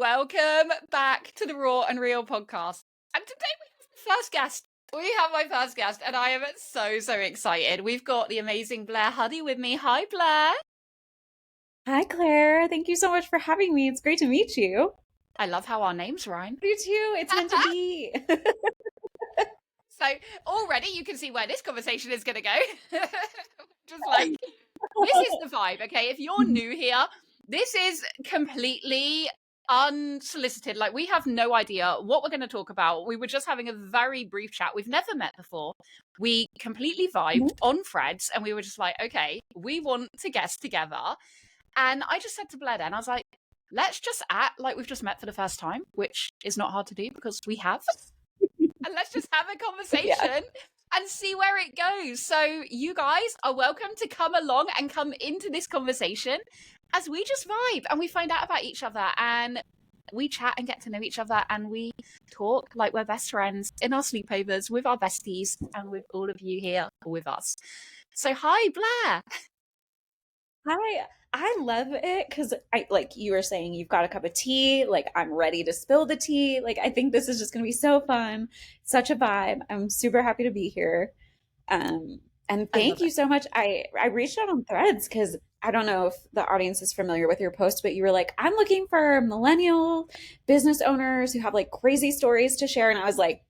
Welcome back to the Raw and Real podcast. And today we have the first guest. We have my first guest, and I am so excited. We've got the amazing Blair Huddy with me. Hi, Blair. Hi, Claire. Thank you so much for having me. It's great to meet you. I love how our names rhyme. You too. It's meant to be. So already you can see where this conversation is going to go. Just like, this is the vibe, okay? If you're new here, this is completely unsolicited. Like, we have no idea what we're going to talk about. We were just having a very brief chat. We've never met before. We completely vibed on threads, and we were just like, okay, we want to guest together. And I just said to Blair then, I was like, let's just act like we've just met for the first time, which is not hard to do because we have. And let's just have a conversation and see where it goes. So you guys are welcome to come along and come into this conversation as we just vibe and we find out about each other and we chat and get to know each other and we talk like we're best friends in our sleepovers with our besties and with all of you here with us. So hi, Blair. Hi. I love it because like you were saying, you've got a cup of tea. Like, I'm ready to spill the tea. Like, I think this is just going to be so fun. Such a vibe. I'm super happy to be here. And thank you so much. I reached out on Threads because I don't know if the audience is familiar with your post, but you were like, I'm looking for millennial business owners who have like crazy stories to share. And I was like,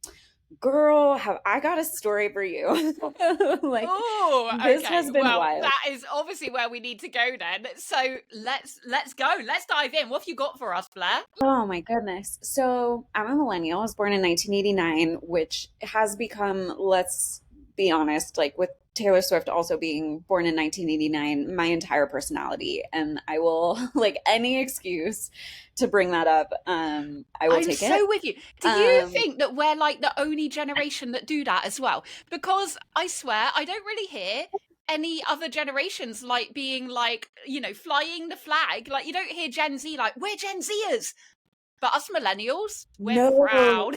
girl, have I got a story for you. Like, this has been wild. That is obviously where we need to go then. So let's go. Let's dive in. What have you got for us, Blair? Oh my goodness. So I'm a millennial. I was born in 1989, which has become, let's be honest, like with Taylor Swift also being born in 1989, my entire personality. And I will, like, any excuse to bring that up, I will take it. I'm so with you. Do you think that we're like the only generation that do that as well? Because I swear, I don't really hear any other generations like being like, you know, flying the flag. Like, you don't hear Gen Z like, we're Gen Zers. But us millennials, we're proud.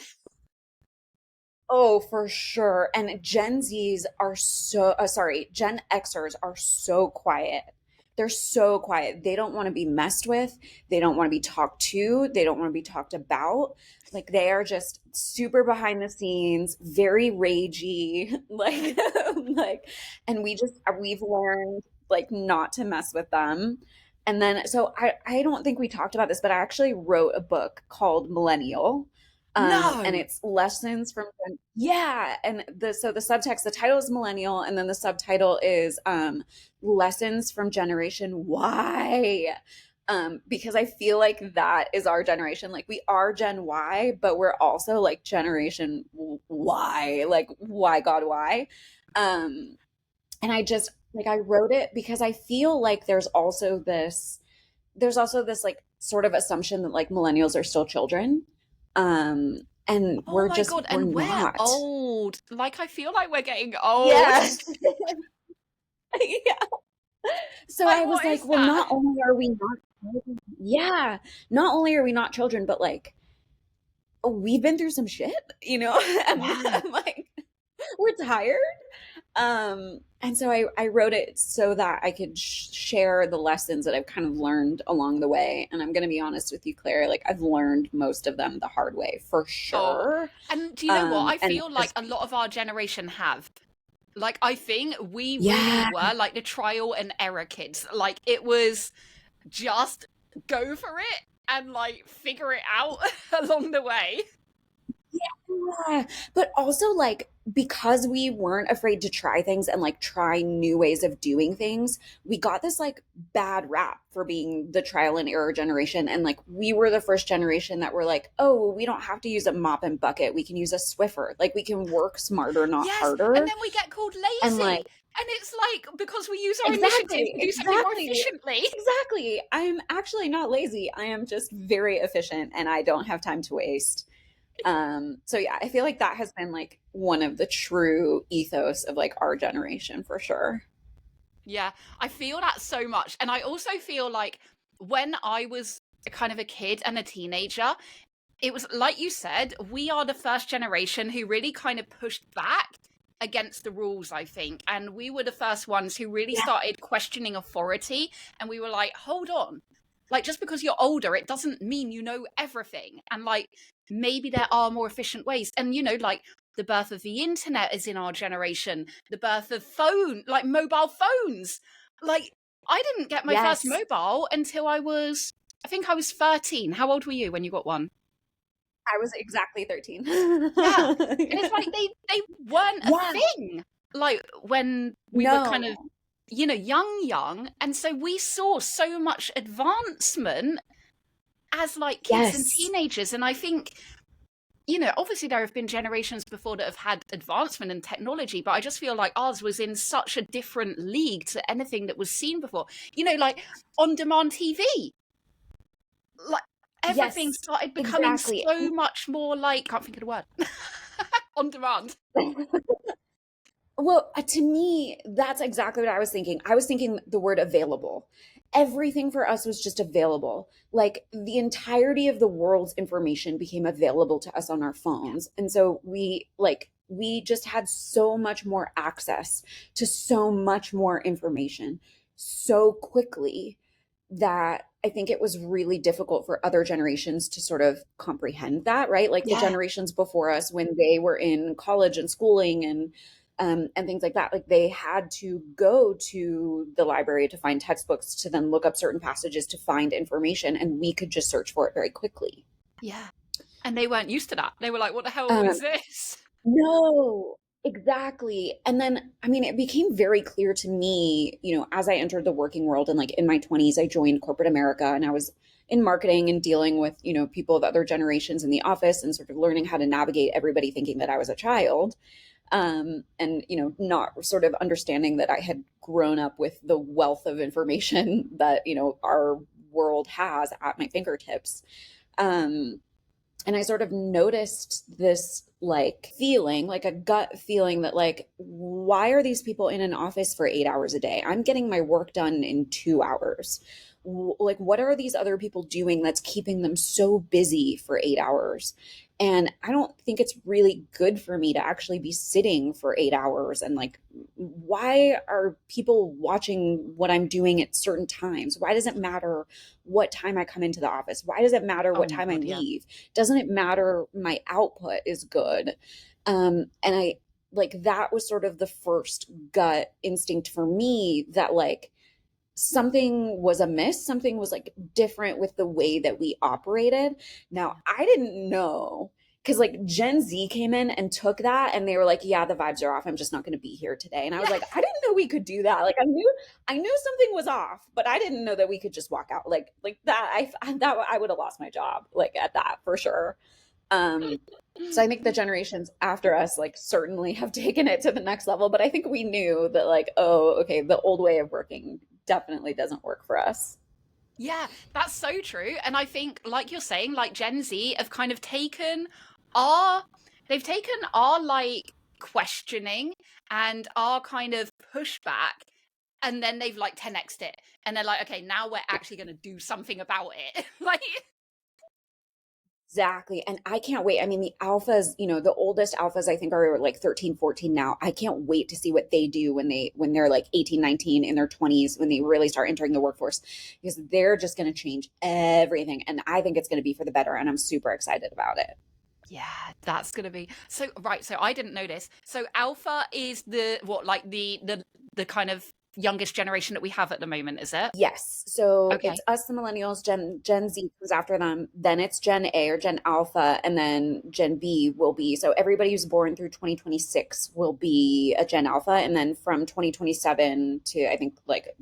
Oh, for sure. And Gen Zs are Gen Xers are so quiet. They're so quiet. They don't want to be messed with. They don't want to be talked to. They don't want to be talked about. Like, they are just super behind the scenes, very ragey. And we've learned like not to mess with them. And then, so I don't think we talked about this, but I actually wrote a book called Millennial. And it's lessons from, and the subtext, the title is Millennial, and then the subtitle is lessons from Generation Y. Because I feel like that is our generation. Like, we are Gen Y, but we're also like Generation Y, like, why God, why? And I just, like, I wrote it because I feel like there's also this like sort of assumption that like millennials are still children. And we're not old. Like, I feel like we're getting old. Yes. Yeah. So like, I was like, well, not only are we not children, but like, we've been through some shit, you know? And I'm like, we're tired. And so I wrote it so that I could share the lessons that I've kind of learned along the way. And I'm going to be honest with you, Claire, like, I've learned most of them the hard way, for sure. And do you know what? I feel like a lot of our generation have. Like, I think we really were like the trial and error kids. Like, it was just go for it and like figure it out along the way. Yeah, but also like, because we weren't afraid to try things and like try new ways of doing things, we got this like bad rap for being the trial and error generation. And like, we were the first generation that were like, oh, we don't have to use a mop and bucket. We can use a Swiffer. Like, we can work smarter, not harder. And then we get called lazy. And it's like, because we use our initiative to do something more efficiently. Exactly. I'm actually not lazy. I am just very efficient and I don't have time to waste. So yeah, I feel like that has been like one of the true ethos of like our generation, for sure. Yeah, I feel that so much. And I also feel like when I was kind of a kid and a teenager, it was like you said, we are the first generation who really kind of pushed back against the rules, I think. And we were the first ones who really started questioning authority. And we were like, hold on, like, just because you're older, it doesn't mean you know everything. And like, maybe there are more efficient ways. And, you know, like the birth of the internet is in our generation, the birth of mobile phones. Like, I didn't get my first Yes. mobile until I think I was 13. How old were you when you got one? I was exactly 13. Yeah. And it's like they weren't a Yeah. thing like when we were kind of, No. you know, young. And so we saw so much advancement as like kids and Yes. teenagers. And I think, you know, obviously there have been generations before that have had advancement in technology, but I just feel like ours was in such a different league to anything that was seen before. You know, like on-demand TV, like everything Yes. started becoming Exactly. so much more like, can't think of the word, on demand. Well, to me, that's exactly what I was thinking. I was thinking the word available. Everything for us was just available. Like the entirety of the world's information became available to us on our phones. And so we just had so much more access to so much more information so quickly that I think it was really difficult for other generations to sort of comprehend that, right? Like the Yeah. generations before us when they were in college and schooling and things like that. Like they had to go to the library to find textbooks to then look up certain passages to find information, and we could just search for it very quickly. Yeah. And they weren't used to that. They were like, what the hell Um, is this? no, exactly. And then, I mean, it became very clear to me, you know, as I entered the working world and like in my 20s, I joined corporate America and I was in marketing and dealing with, you know, people of other generations in the office and sort of learning how to navigate everybody thinking that I was a child. And you know, not sort of understanding that I had grown up with the wealth of information that you know our world has at my fingertips. um, and I sort of noticed this like feeling, like a gut feeling that like, why are these people in an office for 8 hours a day? I'm getting my work done in 2 hours. Like, what are these other people doing that's keeping them so busy for 8 hours? And I don't think it's really good for me to actually be sitting for 8 hours. And like, why are people watching what I'm doing at certain times? Why does it matter what time I come into the office? Why does it matter Oh what my time I God, yeah. leave? Doesn't it matter my output is good? And I like that was sort of the first gut instinct for me that like something was amiss, something was like different with the way that we operated. Now, I didn't know because like Gen Z came in and took that and they were like, yeah, the vibes are off. I'm just not going to be here today. And I was like, I didn't know we could do that. Like I knew something was off, but I didn't know that we could just walk out like that. That I would have lost my job like at that for sure. Um, so I think the generations after us like certainly have taken it to the next level, but I think we knew that like, oh, okay, the old way of working definitely doesn't work for us. Yeah, that's so true. And I think, like you're saying, like Gen Z have kind of our, they've taken our like questioning and our kind of pushback, and then they've like 10x'd it. And they're like, okay, now we're actually going to do something about it. Like, Exactly. And I can't wait. I mean, the alphas, you know, the oldest alphas I think are like 13, 14 now. I can't wait to see what they do when they're like 18, 19 in their 20s, when they really start entering the workforce, because they're just going to change everything. And I think it's going to be for the better. And I'm super excited about it. yeah, that's gonna be so right. So I didn't know this. So Alpha is the what, like the kind of youngest generation that we have at the moment, is it? Yes. So Okay. it's us, the millennials, Gen Z comes after them, then it's Gen A or Gen Alpha, and then Gen B will be, so everybody who's born through 2026 will be a Gen Alpha, and then from 2027 to I think like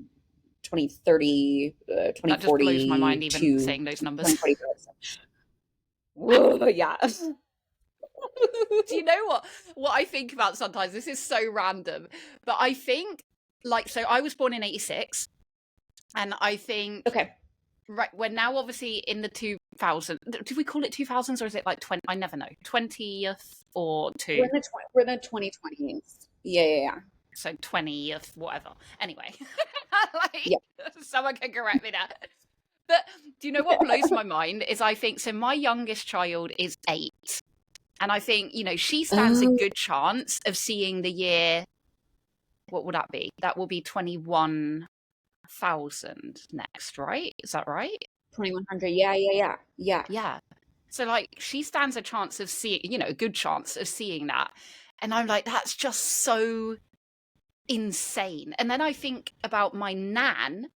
2030, That just blows my mind 2040 even to saying those numbers. 2045. Whoa, yeah. Do you know what I think about sometimes? This is so random, but I think like, so I was born in 86, and I think Okay. right, we're now obviously in the 2000s. Do we call it 2000s, or is it like 20? I never know. 20th or We're two. in the 2020s. Yeah, yeah, yeah. So 20th, whatever. Anyway, like Yeah. someone can correct me now. But do you know what blows my mind is I think so my youngest child is 8. And I think, you know, she stands a Oh, good chance of seeing the year, what would that be? That will be 21,000 next, right? Is that right? 2100. Yeah. Yeah. So like she stands a chance of seeing, a good chance of seeing that. And I'm like, that's just so insane. And then I think about my nan.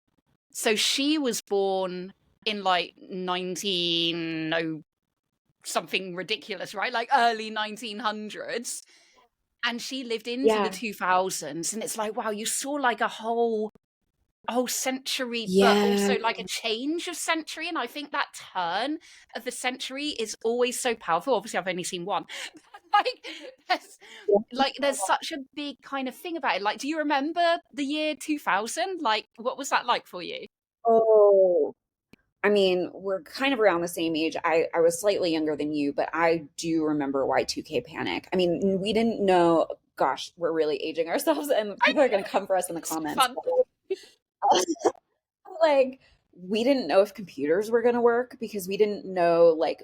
So she was born in like 19 something ridiculous, right? Like early 1900s. And she lived into the Yeah. 2000s. And it's like, wow, you saw like a whole century, but Yeah. also like a change of century. And I think that turn of the century is always so powerful. Obviously, I've only seen one. There's such a big kind of thing about it. Like, do you remember the year 2000? Like, what was that like for you? Oh, I mean, we're kind of around the same age. I was slightly younger than you, but I do remember Y2K panic. I mean, we didn't know, gosh, we're really aging ourselves and I people are going to come for us in the it's comments. fun. Like, we didn't know if computers were going to work because we didn't know, like,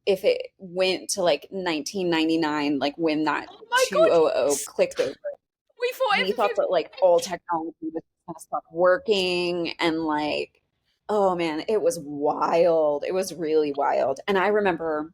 if it went to like 1999, like when that Oh my god, 200 yes. clicked over. We thought We thought everything. that like all technology was going to stop working and like, oh man, it was wild. It was really wild. And I remember,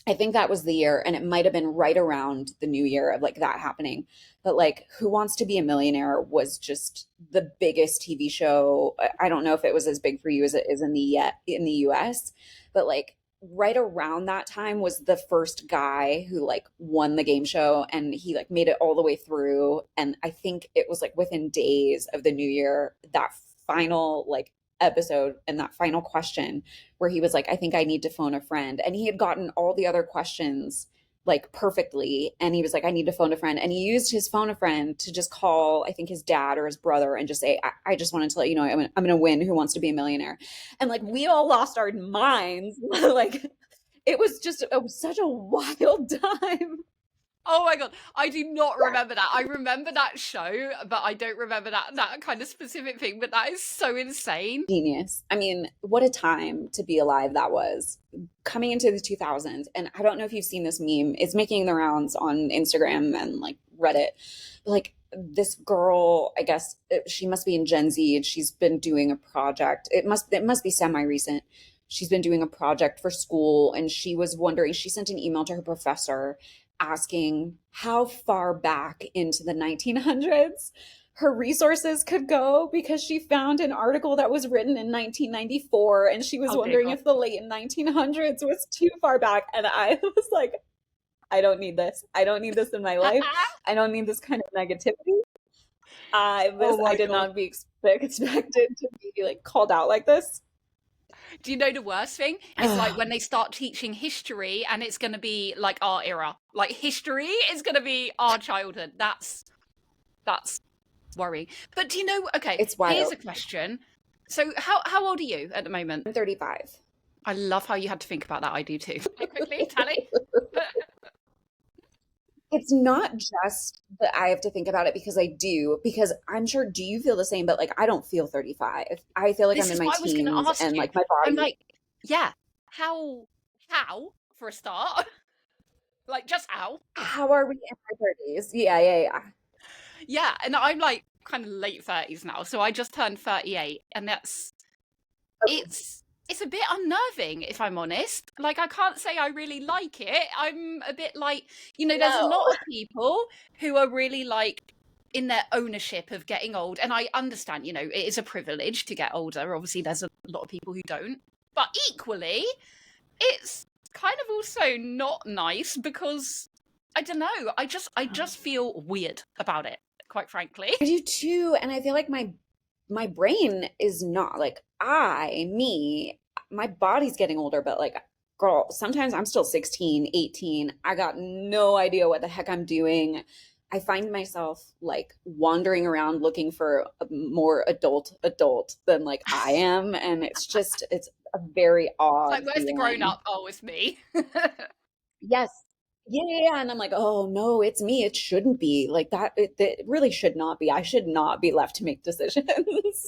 I think that was the year, and it might have been right around the new year of like that happening. But like, Who Wants to Be a Millionaire was just the biggest TV show. I don't know if it was as big for you as it is in the US, but like right around that time was the first guy who like won the game show, and he like made it all the way through. And I think it was like within days of the new year, that final like episode and that final question where he was like, I think I need to phone a friend. And he had gotten all the other questions like perfectly. And he was like, I need to phone a friend. And he used his phone a friend to just call, I think, his dad or his brother and just say, I just wanted to let you know I'm going to win Who Wants to Be a Millionaire. And like, we all lost our minds. Like, it was such a wild time. Oh my god, I do not remember that. I remember that show, but I don't remember that kind of specific thing. But that is so insane. Genius. I mean, what a time to be alive that was. Coming into the 2000s. And I don't know if you've seen this meme. It's making the rounds on Instagram and like Reddit. Like this girl, I guess she must be in Gen Z, and she's been doing a project. It must be semi-recent. She's been doing a project for school, and she was wondering, she sent an email to her professor asking how far back into the 1900s her resources could go, because she found an article that was written in 1994, and she was Okay, wondering God. if the late 1900s was too far back. And I was like, I don't need this. I don't need this in my life. I don't need this kind of negativity. Oh I my did god. not be expected to be like called out like this. Do you know the worst thing is like when they start teaching history and it's going to be like our era. Like history is going to be our childhood. That's worrying. But do you know, okay, It's here's wild. a question. So how old are you at the moment? I'm 35. I love how you had to think about that. I do too. Quickly, Tally. It's not just that I have to think about it, because I'm sure, do you feel the same? But like, I don't feel 35. I feel like This I'm in is my what I was going to teens, ask and you. like my I'm body. like, yeah, how, for a start? Like, just how? How are we in our 30s? Yeah. Yeah, and I'm like kind of late 30s now, so I just turned 38, and it's a bit unnerving, if I'm honest. Like, I can't say I really like it. I'm a bit like, there's a lot No. of people who are really like in their ownership of getting old, and I understand, it is a privilege to get older. Obviously, there's a lot of people who don't, but equally, it's kind of also not nice because I don't know. I just feel weird about it, quite frankly. I do too. And I feel like my brain is not like, my body's getting older, but like, girl, sometimes I'm still 16, 18. I got no idea what the heck I'm doing. I find myself like wandering around looking for a more adult than like I am. And it's a very It's odd like, where's the grown feeling. up? Oh, it's me. Yes. Yeah. And I'm like, oh no, it's me. It shouldn't be like that. It really should not be. I should not be left to make decisions.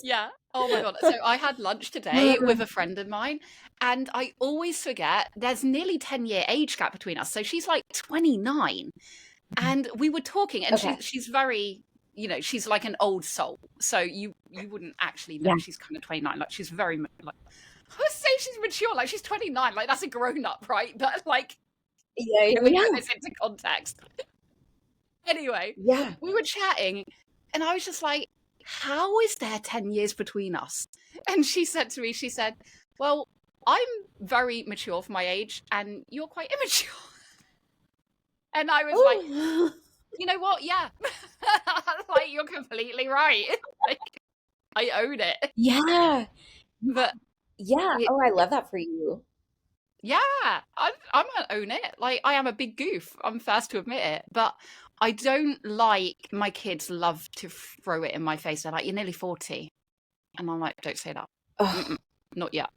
Yeah. Oh my God. So I had lunch today with a friend of mine, and I always forget there's nearly 10-year age gap between us. So she's like 29. And we were talking, and Okay. she's very, she's like an old soul. So you wouldn't actually know Yeah. she's kind of 29. Like she's very like I would say she's mature, like she's 29, like that's a grown up, right? But like, Yeah, can we yeah, put this into context? Anyway, yeah. we were chatting, and I was just like, how is there 10 years between us? And she said to me, she said, well, I'm very mature for my age, and you're quite immature. And I was like, Oh, you know what? Yeah. Like, you're completely right. Like, I own it. yeah, But yeah. it, Oh, I love that for you. yeah, I'm gonna own it. Like, I am a big goof. I'm first to admit it. But I don't like my kids love to throw it in my face. They're like, you're nearly 40. And I'm like, don't say that. Oh, Mm-mm, not yet.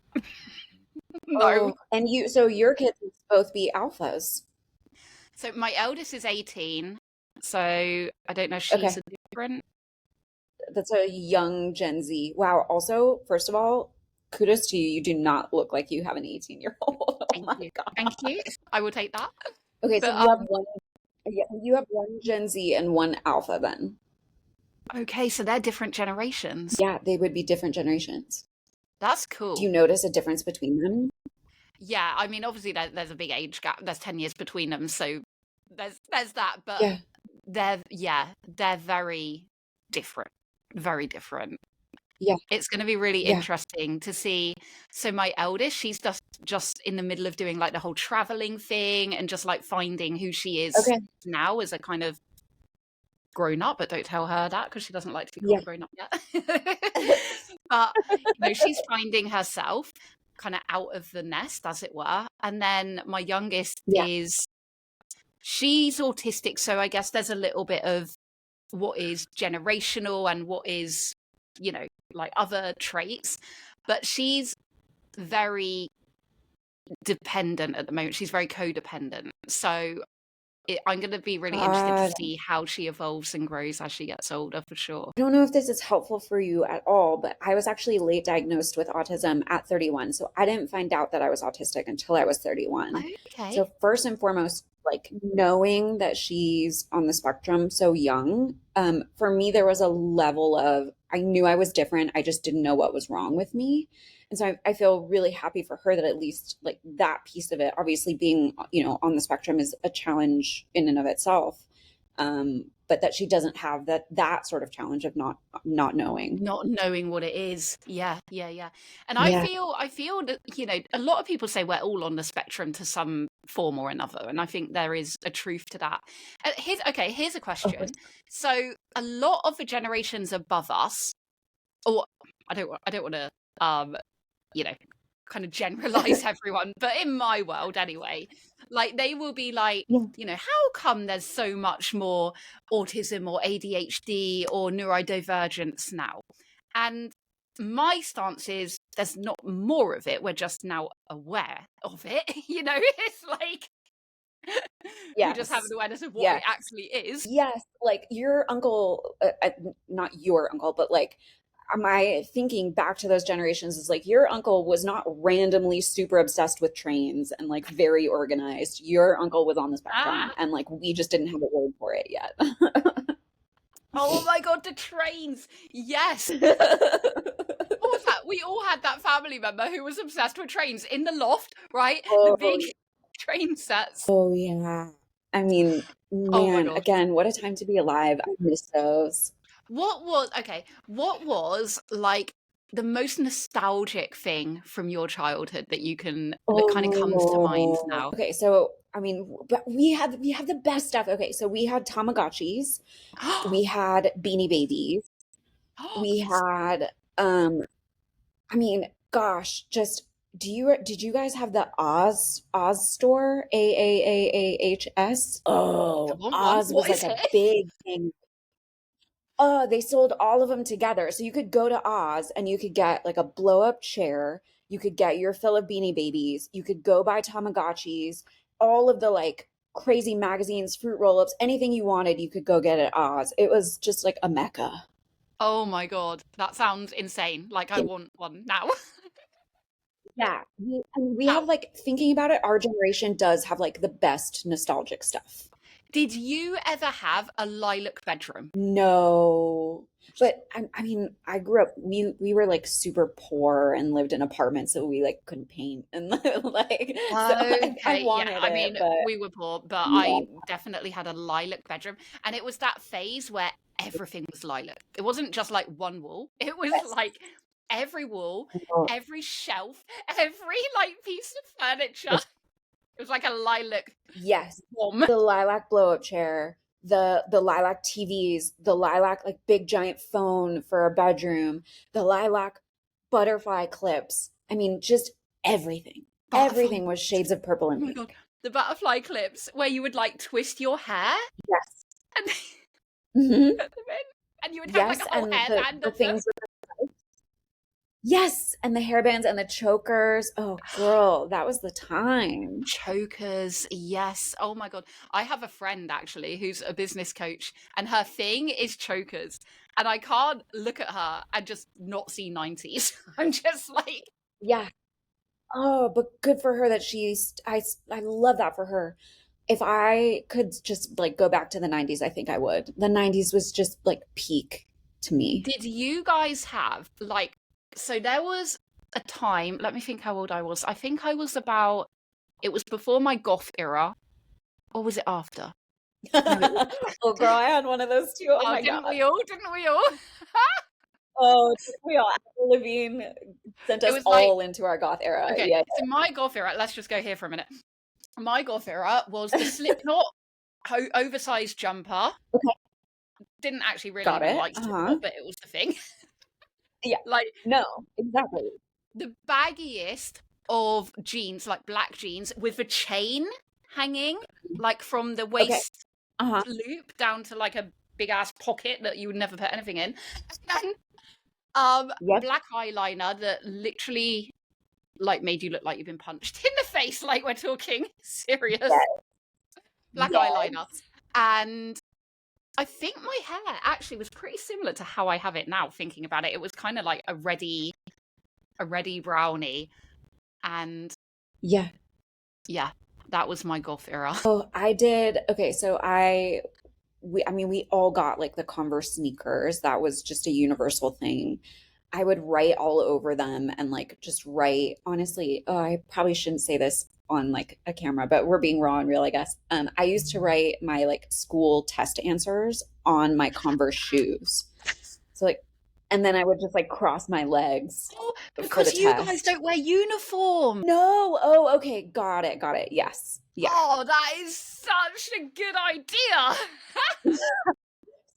No. oh, and so your kids will both be alphas. So my eldest is 18. So I don't know if she's Okay, a different. that's a young Gen Z. Wow. Also, first of all, kudos to you. You do not look like you have an 18-year-old. Oh Thank my you. Thank God. you. I will take that. Okay, so But you have one, yeah, you have one Gen Z and one alpha then. okay, so they're different generations. Yeah, they would be different generations. That's Do you cool. notice a difference between them? Yeah, I mean, obviously there's a big age gap. There's 10 years between them, so there's that. But Yeah, they're very different, very different. yeah, It's going to be really yeah. interesting to see. So my eldest, she's just in the middle of doing like the whole traveling thing and just like finding who she is Okay, now as a kind of grown up. But don't tell her that because she doesn't like to be yeah. called grown up yet. But she's finding herself kind of out of the nest, as it were. And then my youngest Yeah. she's autistic, so I guess there's a little bit of what is generational and what is, like other traits. But she's very dependent at the moment. She's very codependent. So I'm going to be really interested to God. see how she evolves and grows as she gets older, for sure. I don't know if this is helpful for you at all, but I was actually late diagnosed with autism at 31. So I didn't find out that I was autistic until I was 31. Okay. So first and foremost, like knowing that she's on the spectrum so young, for me, there was a level of, I knew I was different. I just didn't know what was wrong with me. And so I feel really happy for her that at least like that piece of it, obviously being, on the spectrum is a challenge in and of itself. But that she doesn't have that sort of challenge of not knowing. Not knowing what it is. Yeah. And I Yeah. feel that, a lot of people say we're all on the spectrum to some form or another. And I think there is a truth to that. Here's a question. So a lot of the generations above us, or I don't want to, kind of generalize everyone, but in my world anyway, like they will be like, Yeah. how come there's so much more autism or ADHD or neurodivergence now? And my stance is there's not more of it. We're just now aware of it. It's like we just have Yes. an awareness of what Yes. it actually is. Yes. Like your uncle, not your uncle, but like my thinking back to those generations is like your uncle was not randomly super obsessed with trains and like very organized. Your uncle was on the spectrum Ah, and like we just didn't have a word for it yet. oh my God, the trains. Yes. What was that? We all had that family member who was obsessed with trains in the loft, right? The big train sets. Oh yeah. I mean, Oh my man, gosh. again, what a time to be alive. I miss those. What was like the most nostalgic thing from your childhood that kind of comes to mind now? Okay, so I mean, but we have the best stuff. Okay, so we had Tamagotchis, we had Beanie Babies, Oh, we yes. had I mean, gosh, just did you guys have the Oz store? AAAAHS? I Oh, want one. Oz was What is like a it? big thing. Oh, they sold all of them together. So you could go to Oz and you could get like a blow up chair. You could get your fill of Beanie Babies. You could go buy Tamagotchis, all of the like crazy magazines, fruit roll ups, anything you wanted, you could go get at Oz. It was just like a mecca. Oh my God, that sounds insane. Like I Yeah. want one now. Yeah. We Now, have like thinking about it, our generation does have like the best nostalgic stuff. Did you ever have a lilac bedroom? No. But I mean, I grew up, we were like super poor and lived in apartments, so we like couldn't paint and like, so I Okay, yeah. wanted I it, mean, but we were poor, but yeah. I definitely had a lilac bedroom. And it was that phase where everything was lilac. It wasn't just like one wall, it was Yes. like every wall, Oh, every shelf, every like piece of furniture. It was like a lilac yes. bomb. The lilac blow up chair, the lilac TVs, the lilac like big giant phone for a bedroom, the lilac butterfly clips. I mean, just everything. Butterfly. Everything was shades of purple Oh and my pink. God. The butterfly clips where you would like twist your hair Yes. and Hmm. put them in, and you would have like Yes, a whole and hairband the of them. things with yes, and the hairbands and the chokers. Oh, girl, that was the time. Chokers, yes. Oh my God. I have a friend actually who's a business coach, and her thing is chokers. And I can't look at her and just not see 90s. I'm just like, Yeah. Oh, but good for her that I love that for her. If I could just like go back to the 90s, I think I would. The 90s was just like peak to me. did you guys have like, so there was a time, let me think how old I was. I think I was about, it was before my goth era, or was it after? No, it was, Oh, girl, I had one of those too. Oh oh, my didn't God. we all? Didn't we all? Oh, we all Avril Lavigne sent It us was like, all into our goth era. okay, Yeah. so my goth era, let's just go here for a minute. My goth era was the Slipknot oversized jumper. Okay, Didn't actually really got even it. like Uh-huh. Slipknot, but it was the thing. Yeah. Like No, exactly. the baggiest of jeans, like black jeans with a chain hanging, like from the Okay. waist Uh-huh. loop down to like a big ass pocket that you would never put anything in. And then Yep. black eyeliner that literally like made you look like you've been punched in the face, like we're talking serious Yes. black eyeliner. Yes. And I think my hair actually was pretty similar to how I have it now, thinking about it. It was kind of like a ready brownie. And Yeah. yeah, that was my goth era. Oh, I did. Okay, so I mean, we all got like the Converse sneakers. That was just a universal thing. I would write all over them and like just write, honestly, oh, I probably shouldn't say this on like a camera, but we're being raw and real, I guess. I used to write my like school test answers on my Converse shoes. So like, and then I would just like cross my legs Oh, for the because you guys test. don't wear uniform. No. Oh, okay. Got it. Got it. Yes. Yeah. Oh, that is such a good idea.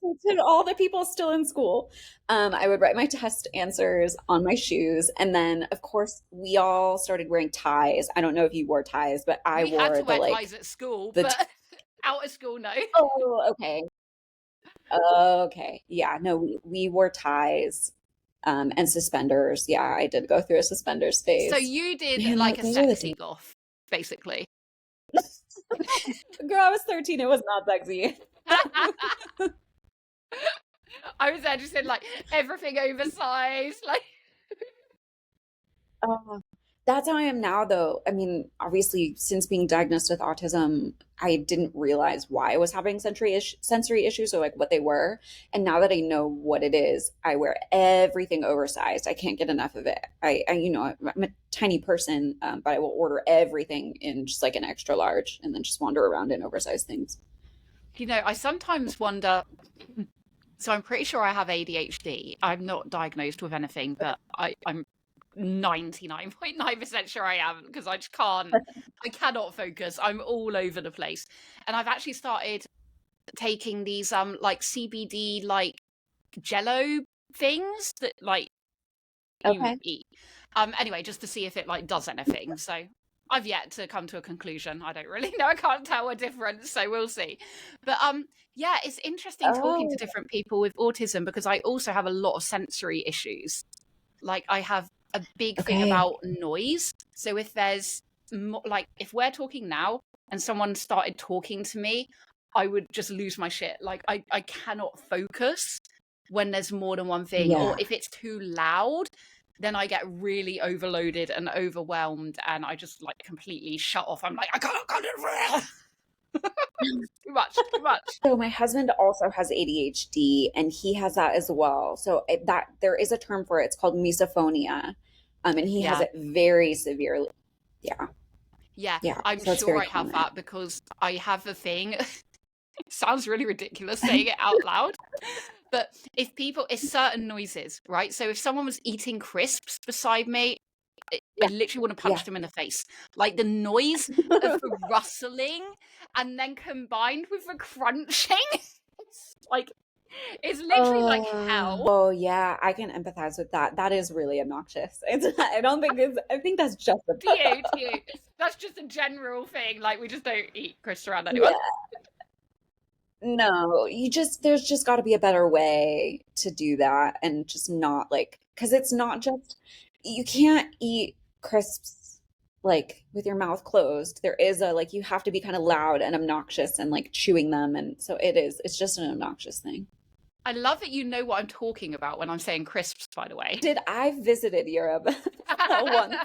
To all the people still in school, I would write my test answers on my shoes. And then, of course, we all started wearing ties. I don't know if you wore ties, but I We had wore to the wear like, ties at school, the, but out of school, no. oh, okay. Okay. Yeah. No, we wore ties, and suspenders. Yeah, I did go through a suspenders So phase. you did Man, like a those are the sexy days. goth, basically. Girl, I was 13. It was not sexy. I was there just in like everything oversized, like Oh, that's how I am now, though. I mean, obviously, since being diagnosed with autism, I didn't realize why I was having sensory issues or like what they were. And now that I know what it is, I wear everything oversized. I can't get enough of it. I'm a tiny person, but I will order everything in just like an extra large and then just wander around in oversized things. I sometimes wonder. So I'm pretty sure I have ADHD. I'm not diagnosed with anything, but I'm 99.9% sure I am because I just can't. I cannot focus. I'm all over the place, and I've actually started taking these like CBD like Jello things that like you Okay. eat. Anyway, just to see if it like does anything. So I've yet to come to a conclusion. I don't really know. I can't tell a difference, so we'll see. But yeah, it's interesting talking to Oh, different people with autism because I also have a lot of sensory issues. Like I have a big thing okay. about noise. So if there's like if we're talking now and someone started talking to me, I would just lose my shit. Like I cannot focus when there's more than one thing, or Yeah. if it's too loud, then I get really overloaded and overwhelmed and I just like completely shut off. I'm like, I can't do it. Too much, too much. So my husband also has ADHD and he has that as well. So that there is a term for it. It's called misophonia. And he has Yeah. it very severely. Yeah. Yeah, Yeah. I'm So it's sure very I have common. that because I have a thing. It sounds really ridiculous saying it out loud, but if people, it's certain noises, right? So if someone was eating crisps beside me, I Yeah. literally want to punch Yeah. them in the face. Like the noise of the rustling and then combined with the crunching, it's like, it's literally like hell. Oh yeah, I can empathize with that. That is really obnoxious. I don't think I think that's just To you, to you. That's just a general thing. Like, we just don't eat crisps around anyone. yeah. No, there's just got to be a better way to do that and just not like because it's not just you can't eat crisps like with your mouth closed. There is a like you have to be kind of loud and obnoxious and like chewing them and so it's just an obnoxious thing. I love that you know what I'm talking about when I'm saying crisps, by the way. I visited Europe once.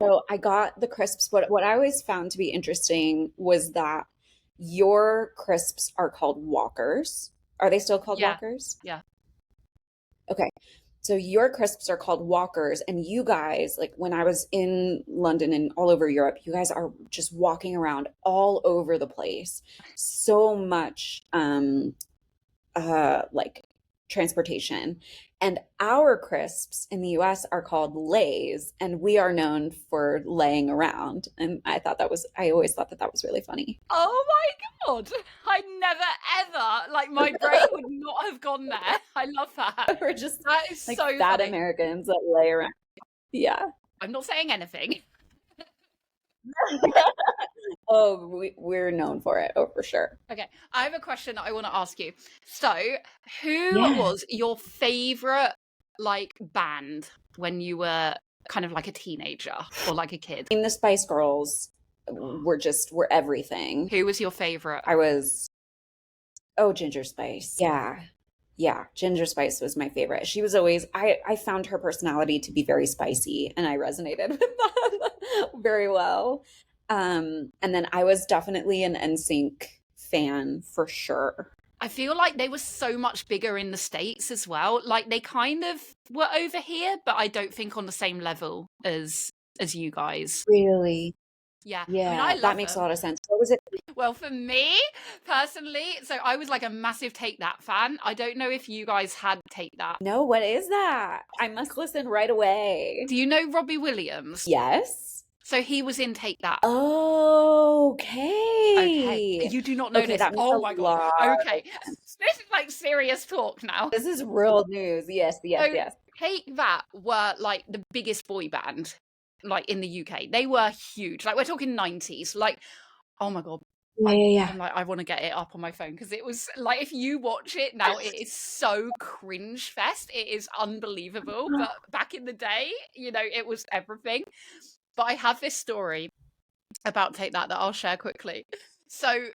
So I got the crisps, but what I always found to be interesting was that your crisps are called Walkers. Are they still called Yeah, Walkers? yeah. Okay. So your crisps are called Walkers, and you guys, like when I was in London and all over Europe, you guys are just walking around all over the place. So much like transportation. And our crisps in the US are called Lays, and we are known for laying around. And I always thought that that was really funny. Oh my God. I never ever, like, my brain would not have gone there. I love that. We're just That is like so fat funny. Americans that lay around. Yeah. I'm not saying anything. Oh, we're known for it. Oh, for sure. Okay, I have a question that I want to ask you. So, who Yeah. was your favorite, like, band when you were kind of like a teenager or like a kid? I mean, the Spice Girls were everything. Who was your favorite? I was, oh, Ginger Spice. Yeah. Yeah, Ginger Spice was my favorite. She was always, I found her personality to be very spicy and I resonated with that very well. And then I was definitely an NSYNC fan for sure. I feel like they were so much bigger in the States as well. Like they kind of were over here, but I don't think on the same level as you guys. Really? Yeah. I mean, I Yeah, that love makes a them. lot of sense. What was it? Well, for me personally, so I was like a massive Take That fan. I don't know if you guys had Take That. No, what is that? I must listen right away. Do you know Robbie Williams? Yes. So he was in Take That. Okay. Okay. You do not know Okay, this. that makes Oh a my God. lot Okay. This is like serious talk now. This is real news. Yes, yes, So yes. Take That were like the biggest boy band like in the UK. They were huge. Like we're talking 90s. Like, oh my God. Yeah. I'm like, I want to get it up on my phone because it was like, if you watch it now, it is so cringe fest. It is unbelievable. But back in the day, you know, it was everything. But I have this story about Take That I'll share quickly. So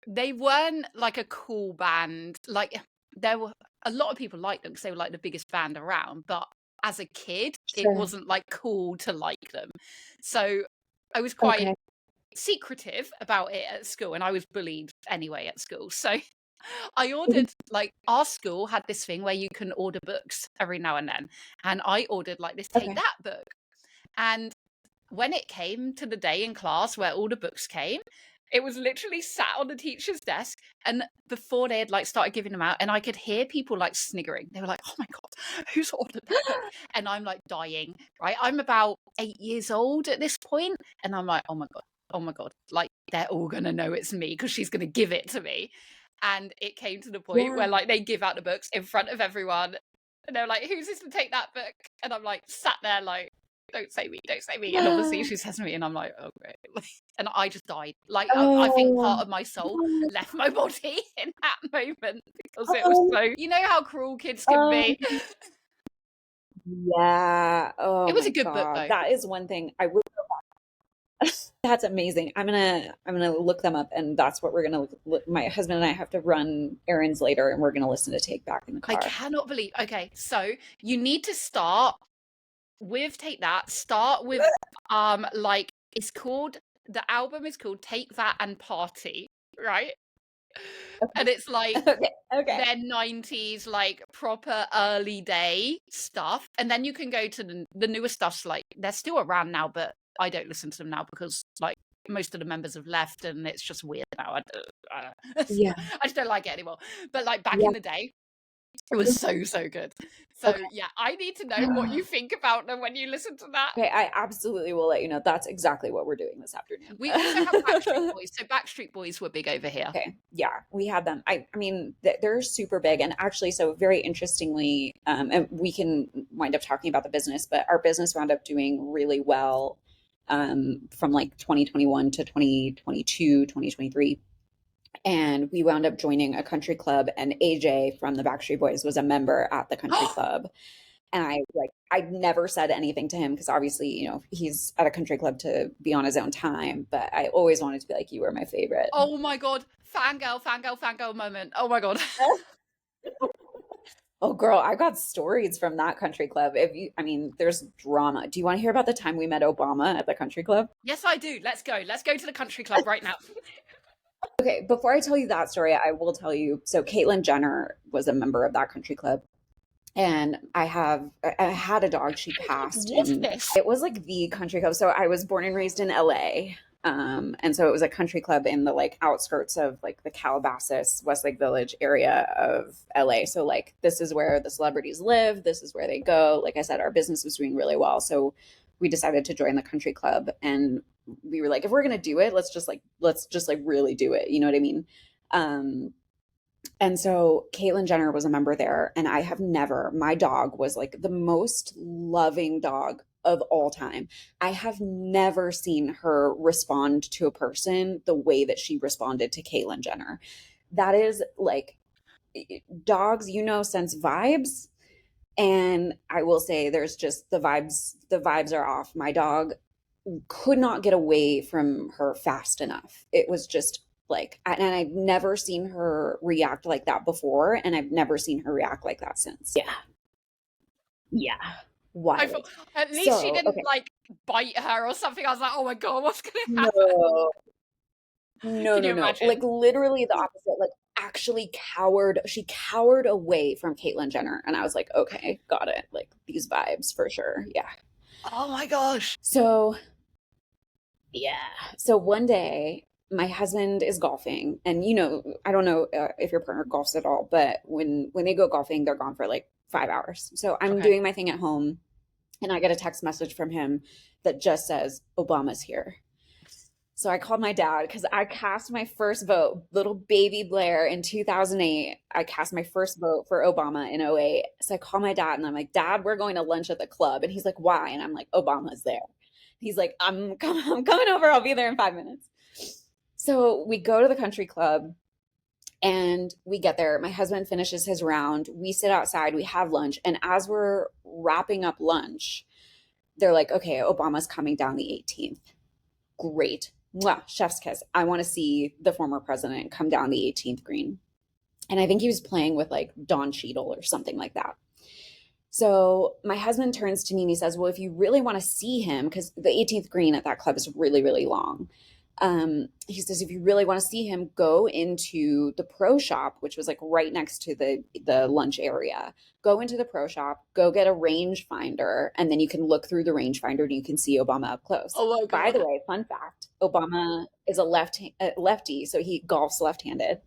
they weren't like a cool band. Like there were a lot of people liked them because they were like the biggest band around. But as a kid, it Sure. wasn't like cool to like them. So I was quite Okay. secretive about it at school, and I was bullied anyway at school. So I ordered, like, our school had this thing where you can order books every now and then, and I ordered like this Take Okay. That book. And when it came to the day in class where all the books came, it was literally sat on the teacher's desk, and before they had like started giving them out, and I could hear people like sniggering. They were like, "Oh my God, who's ordered that book?" And I'm like dying, right? I'm about 8 years old at this point, and I'm like, oh my God, like they're all gonna know it's me because she's gonna give it to me. And it came to the point where Yeah. like they give out the books in front of everyone, and they're like, "Who's this to take that book?" And I'm like sat there like, don't say me, don't say me. And obviously she says to me, and I'm like, oh great. And I just died. Like I think Oh. part of my soul left my body in that moment because it was Oh. so, you know how cruel kids can be. Yeah. Oh It was my a good book God. though. That is one thing I would That's amazing. I'm gonna look them up, and that's what we're gonna look. My husband and I have to run errands later, and we're gonna listen to Take Back in the I car. cannot believe. Okay, so you need to start with Take That. Start with like it's called, the album is called Take That and Party. right? Okay. And it's like Okay. Okay. their 90s, like proper early day stuff. And then you can go to the newer stuff's like they're still around now, but I don't listen to them now because like most of the members have left and it's just weird now. Yeah. I just don't like it anymore. But like back Yeah. in the day, it was so, so good. So Okay. yeah, I need to know what you think about them when you listen to that. Okay, I absolutely will let you know. That's exactly what we're doing this We also have Backstreet afternoon. Boys. So Backstreet Boys were big over here. Okay, yeah, we had them. I mean, they're super big, and actually, so very interestingly, and we can wind up talking about the business, but our business wound up doing really well, from like 2021 to 2022, 2023. And we wound up joining a country club, and AJ from the Backstreet Boys was a member at the country club. And I never said anything to him because obviously, he's at a country club to be on his own time. But I always wanted to be like, you were my favorite. Oh my God. Fangirl, fangirl, fangirl moment. Oh my God. Oh, girl, I got stories from that country club. I mean, there's drama. Do you want to hear about the time we met Obama at the country club? Yes, I do. Let's go. Let's go to the country club right now. Okay, before I tell you that story, I will tell you. So, Caitlyn Jenner was a member of that country club. And I had a dog. She passed. What's And this? it was like the country club. So I was born and raised in LA. And so it was a country club in the like outskirts of like the Calabasas, Westlake Village area of LA. So like this is where the celebrities live. This is where they go. Like I said, our business was doing really well. So we decided to join the country club, and we were like, if we're gonna do it, let's just like really do it. You know what I mean? Um, and so Caitlyn Jenner was a member there, and my dog was like the most loving dog of all time. I have never seen her respond to a person the way that she responded to Caitlyn Jenner. That is like dogs, sense vibes. And I will say there's just the vibes are off. My dog could not get away from her fast enough. It was just like, and I've never seen her react like that before, and I've never seen her react like that since. Yeah. Yeah. Wild. At least she So, didn't okay. like bite her or something. I was like, oh my God, what's going to happen? No, no, Can no, you no. imagine? Like literally the opposite. Like actually cowered. She cowered away from Caitlyn Jenner. And I was like, okay, got it. Like these vibes for sure. Yeah. Oh my gosh. So, yeah. So one day, my husband is golfing, and I don't know if your partner golfs at all, but when they go golfing, they're gone for like 5 hours. So I'm Okay. doing my thing at home, and I get a text message from him that just says Obama's here. So I called my dad because I cast my first vote, little baby Blair in 2008. I cast my first vote for Obama in '08. So I call my dad and I'm like, Dad, we're going to lunch at the club. And he's like, why? And I'm like, Obama's there. He's like, I'm coming over. I'll be there in 5 minutes. So we go to the country club and we get there. My husband finishes his round. We sit outside, we have lunch. And as we're wrapping up lunch, they're like, okay, Obama's coming down the 18th. Great. Mwah, chef's kiss. I want to see the former president come down the 18th green. And I think he was playing with like Don Cheadle or something like that. So my husband turns to me and he says, well, if you really want to see him, because the 18th green at that club is really, really long. He says, if you really want to see him, go into the pro shop, which was like right next to the lunch area. Go into the pro shop, go get a range finder, and then you can look through the range finder and you can see Obama up close. Oh my By God. the way, fun fact, Obama is a lefty, so he golfs left-handed.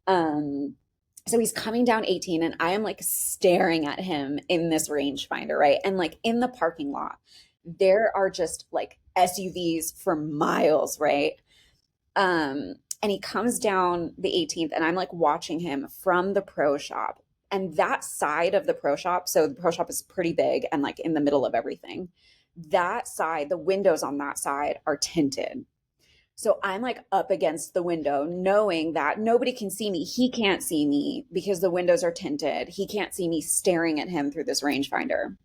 So he's coming down 18 and I am like staring at him in this rangefinder, right? And like in the parking lot, there are just like SUVs for miles, right? And he comes down the 18th and I'm like watching him from the pro shop. And that side of the pro shop, so the pro shop is pretty big and like in the middle of everything. That side, the windows on that side are tinted. So I'm like up against the window, knowing that nobody can see me. He can't see me because the windows are tinted. He can't see me staring at him through this rangefinder.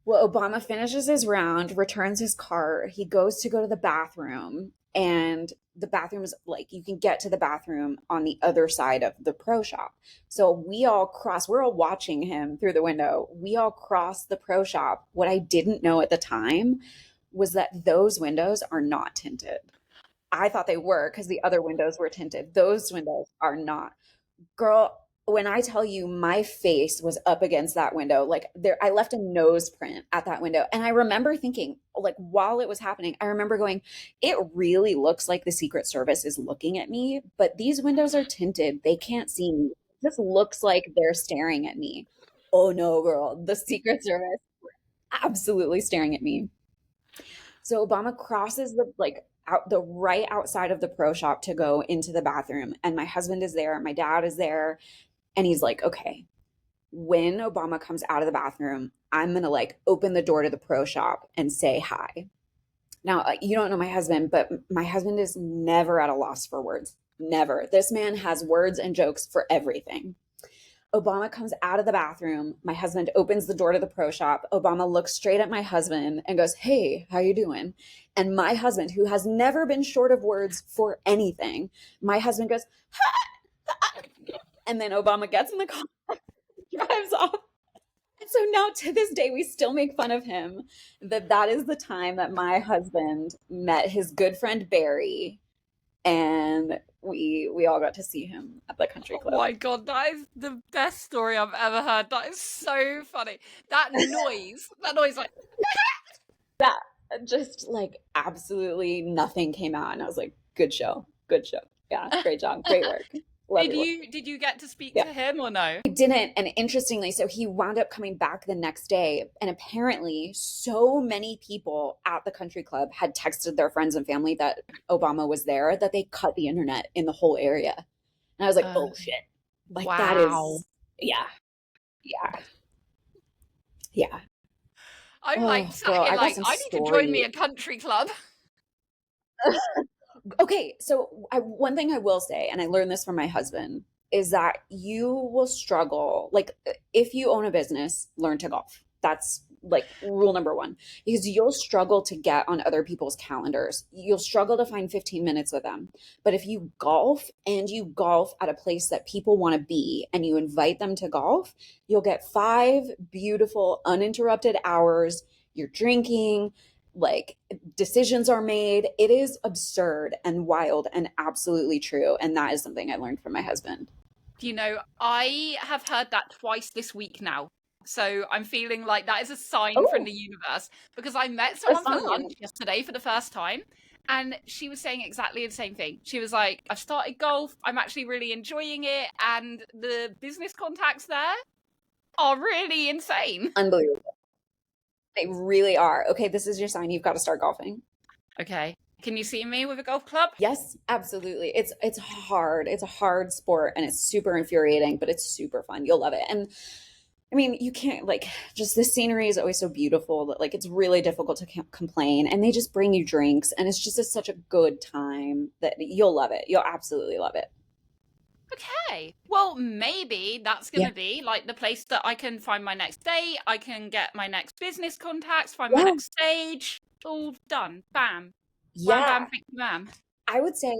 Well, Obama finishes his round, returns his car. He goes to go to the bathroom, and the bathroom is like you can get to the bathroom on the other side of the pro shop. So we're all watching him through the window. We all cross the pro shop. What I didn't know at the time was that those windows are not tinted. I thought they were because the other windows were tinted. Those windows are not. Girl, when I tell you my face was up against that window, like there, I left a nose print at that window. And I remember thinking, like, while it was happening, I remember going, it really looks like the Secret Service is looking at me, but these windows are tinted. They can't see me. This looks like they're staring at me. Oh no, girl, the Secret Service absolutely staring at me. So Obama crosses the like out the right outside of the pro shop to go into the bathroom, and my husband is there, my dad is there, and he's like, okay, when Obama comes out of the bathroom, I'm gonna like open the door to the pro shop and say hi. Now, you don't know my husband, but my husband is never at a loss for words. Never. This man has words and jokes for everything. Obama comes out of the bathroom. My husband opens the door to the pro shop. Obama looks straight at my husband and goes, "Hey, how you doing?" And my husband, who has never been short of words for anything, my husband goes, "Ha!" And then Obama gets in the car, drives off. And so now to this day, we still make fun of him that is the time that my husband met his good friend Barry, and we all got to see him at the country club. Oh my God, that is the best story I've ever heard. That is so funny. That noise like That just like absolutely nothing came out, and I was like, good show. Yeah, great job, great work. Did you get to speak to him or no? I didn't, and interestingly, so he wound up coming back the next day, and apparently so many people at the country club had texted their friends and family that Obama was there that they cut the internet in the whole area. And I was like, oh shit. Like wow. That is yeah. I'm like, girl, I need to join me a country club. Okay, so one thing I will say, and I learned this from my husband, is that you will struggle. Like, if you own a business, learn to golf. That's like rule number one, because you'll struggle to get on other people's calendars. You'll struggle to find 15 minutes with them. But if you golf and you golf at a place that people want to be and you invite them to golf, you'll get 5 beautiful, uninterrupted hours. You're drinking, like decisions are made. It is absurd and wild and absolutely true. And that is something I learned from my husband. You know, I have heard that twice this week now. So I'm feeling like that is a sign from the universe, because I met someone for lunch yesterday for the first time, and she was saying exactly the same thing. She was like, I've started golf. I'm actually really enjoying it. And the business contacts there are really insane. Unbelievable. They really are. Okay, this is your sign. You've got to start golfing. Okay. Can you see me with a golf club? Yes, absolutely. It's hard. It's a hard sport, and it's super infuriating, but it's super fun. You'll love it. And I mean, you can't like, just the scenery is always so beautiful that like it's really difficult to complain. And they just bring you drinks, and it's just such a good time that you'll love it. You'll absolutely love it. Okay. Well, maybe that's going to be like the place that I can find my next date. I can get my next business contacts, find my next stage. All done. Bam. Yeah. Bam, bam, thank you, ma'am. I would say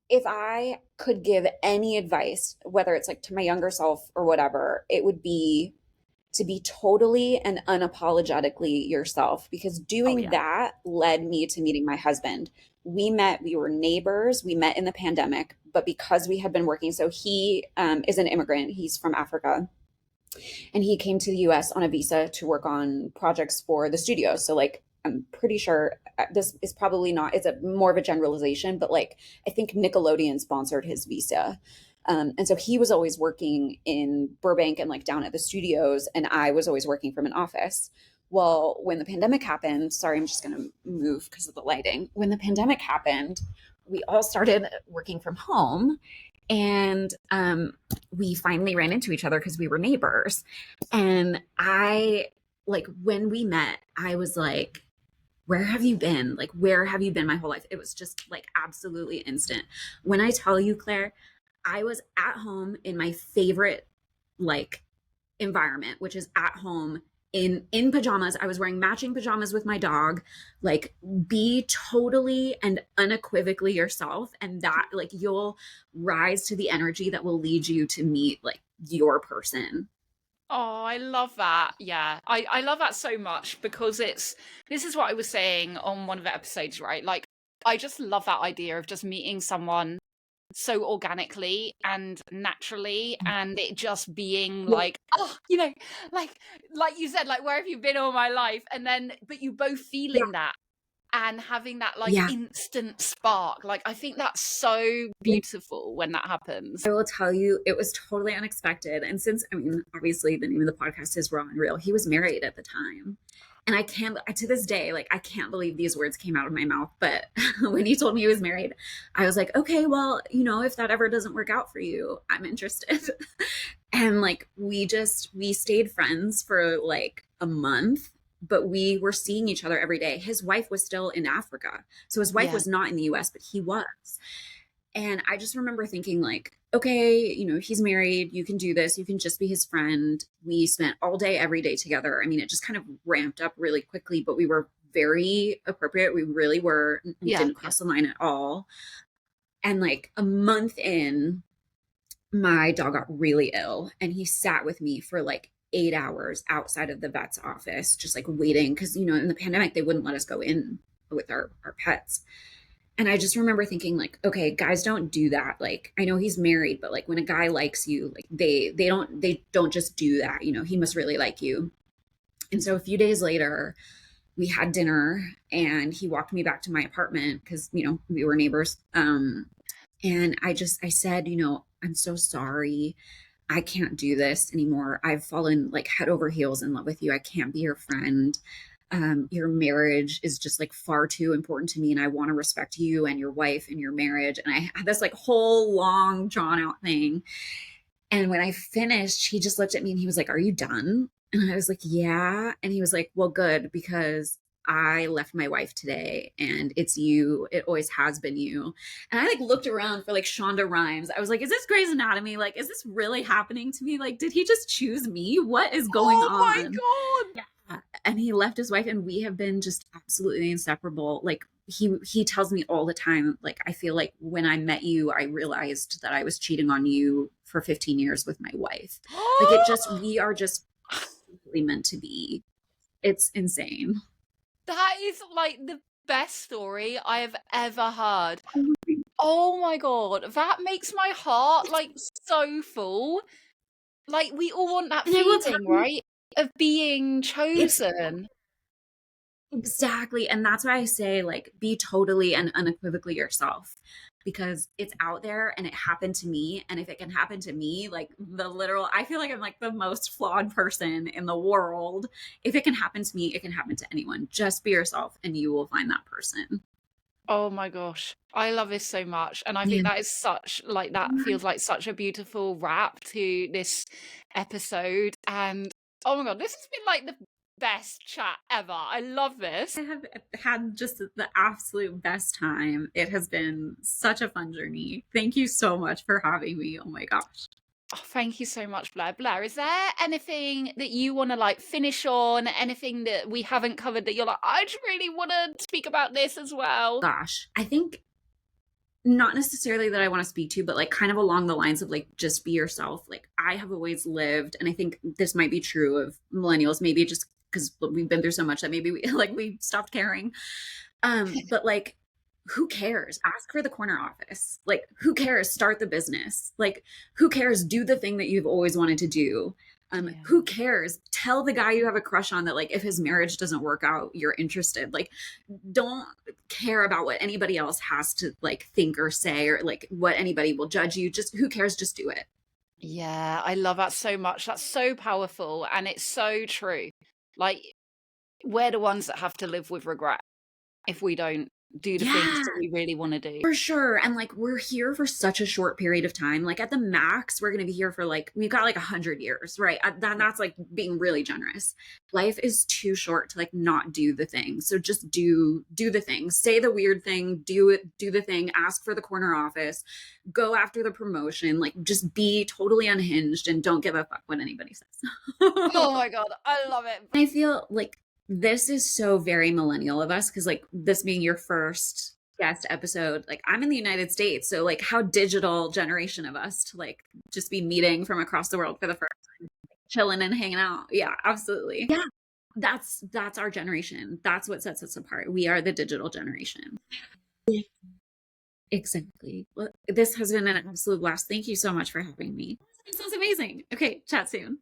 if I could give any advice, whether it's like to my younger self or whatever, it would be to be totally and unapologetically yourself, because doing that led me to meeting my husband. We were neighbors, we met in the pandemic, but because we had been working, so he is an immigrant, he's from Africa, and he came to the US on a visa to work on projects for the studio. So like, I'm pretty sure this is probably not, it's more of a generalization, but like, I think Nickelodeon sponsored his visa. And so he was always working in Burbank and like down at the studios, and I was always working from an office. Well, when the pandemic happened, sorry, I'm just going to move because of the lighting. When the pandemic happened, we all started working from home, and we finally ran into each other because we were neighbors. And when we met, I was like, where have you been? Like, where have you been my whole life? It was just like absolutely instant. When I tell you, Claire, I was at home in my favorite like environment, which is at home in pajamas. I was wearing matching pajamas with my dog. Like, be totally and unequivocally yourself, and that like you'll rise to the energy that will lead you to meet like your person. Oh, I love that. Yeah, I love that so much, because this is what I was saying on one of the episodes, right? Like, I just love that idea of just meeting someone so organically and naturally, and it just being Yeah. like, oh, like you said, like, where have you been all my life? And then, but you both Yeah. feeling that and having that like Yeah. instant spark. Like, I think that's so beautiful when that happens. I will tell you, it was totally unexpected. And since, I mean, obviously the name of the podcast is Raw and Real, he was married at the time. And I can't, to this day, like, I can't believe these words came out of my mouth. But when he told me he was married, I was like, okay, well, you know, if that ever doesn't work out for you, I'm interested. And like, we stayed friends for like a month, but we were seeing each other every day. His wife was still in Africa. So his wife Yeah. was not in the US, but he was. And I just remember thinking, like, okay, you know, he's married. You can do this. You can just be his friend. We spent all day, every day together. I mean, it just kind of ramped up really quickly, but we were very appropriate. We really were. We didn't cross the line at all. And like a month in, my dog got really ill, and he sat with me for like 8 hours outside of the vet's office, just like waiting. Cause, you know, in the pandemic, they wouldn't let us go in with our pets. And I just remember thinking, like, okay, guys don't do that. Like, I know he's married, but like when a guy likes you, like they don't just do that. You know, he must really like you. And so a few days later, we had dinner, and he walked me back to my apartment because, you know, we were neighbors. And I said, you know, I'm so sorry. I can't do this anymore. I've fallen like head over heels in love with you. I can't be your friend. Your marriage is just like far too important to me, and I want to respect you and your wife and your marriage. And I had this like whole long drawn out thing. And when I finished, he just looked at me and he was like, "Are you done?" And I was like, "Yeah." And he was like, "Well, good, because I left my wife today, and it's you. It always has been you." And I like looked around for like Shonda Rhimes. I was like, "Is this Grey's Anatomy? Like, is this really happening to me? Like, did he just choose me? What is going on?" Oh my God. Yeah. And he left his wife, and we have been just absolutely inseparable. Like, he tells me all the time, like, I feel like when I met you, I realized that I was cheating on you for 15 years with my wife. Like, we are just absolutely meant to be. It's insane. That is like the best story I have ever heard. Oh my God. That makes my heart like so full. Like, we all want that feeling, right? Of being chosen. Exactly. And that's why I say, like, be totally and unequivocally yourself, because it's out there and it happened to me. And if it can happen to me, like I feel like I'm like the most flawed person in the world. If it can happen to me, it can happen to anyone. Just be yourself and you will find that person. Oh my gosh. I love this so much. And I think that is that feels like such a beautiful wrap to this episode. And oh my God, this has been like the best chat ever. I love this. I have had just the absolute best time. It has been such a fun journey. Thank you so much for having me. Oh my gosh. Oh, thank you so much, Blair. Blair, is there anything that you want to like finish on? Anything that we haven't covered that you're like, I just really want to speak about this as well? Gosh, I think not necessarily that I want to speak to, but like kind of along the lines of like, just be yourself. Like, I have always lived, and I think this might be true of millennials, maybe just because we've been through so much that maybe we stopped caring. But like, who cares? Ask for the corner office. Like, who cares? Start the business. Like, who cares? Do the thing that you've always wanted to do. Who cares? Tell the guy you have a crush on that, like, if his marriage doesn't work out, you're interested. Like, don't care about what anybody else has to like think or say, or like what anybody will judge you. Just who cares? Just do it. Yeah, I love that so much. That's so powerful, and it's so true. Like, we're the ones that have to live with regret if we don't do the things that we really want to do. For sure. And like, we're here for such a short period of time. Like, at the max, we're going to be here for like, we've got like 100 years, right? That's like being really generous. Life is too short to like not do the thing. So just do the thing, say the weird thing, do the thing, ask for the corner office, go after the promotion, like, just be totally unhinged and don't give a fuck what anybody says. Oh my God, I love it. I feel like this is so very millennial of us, because like, this being your first guest episode, like, I'm in the United States, so like, how digital generation of us to like just be meeting from across the world for the first time, chilling and hanging out. Yeah, absolutely. Yeah, that's our generation. That's what sets us apart. We are the digital generation. Yeah, exactly. Well, this has been an absolute blast. Thank you so much for having me. It sounds amazing. Okay, chat soon.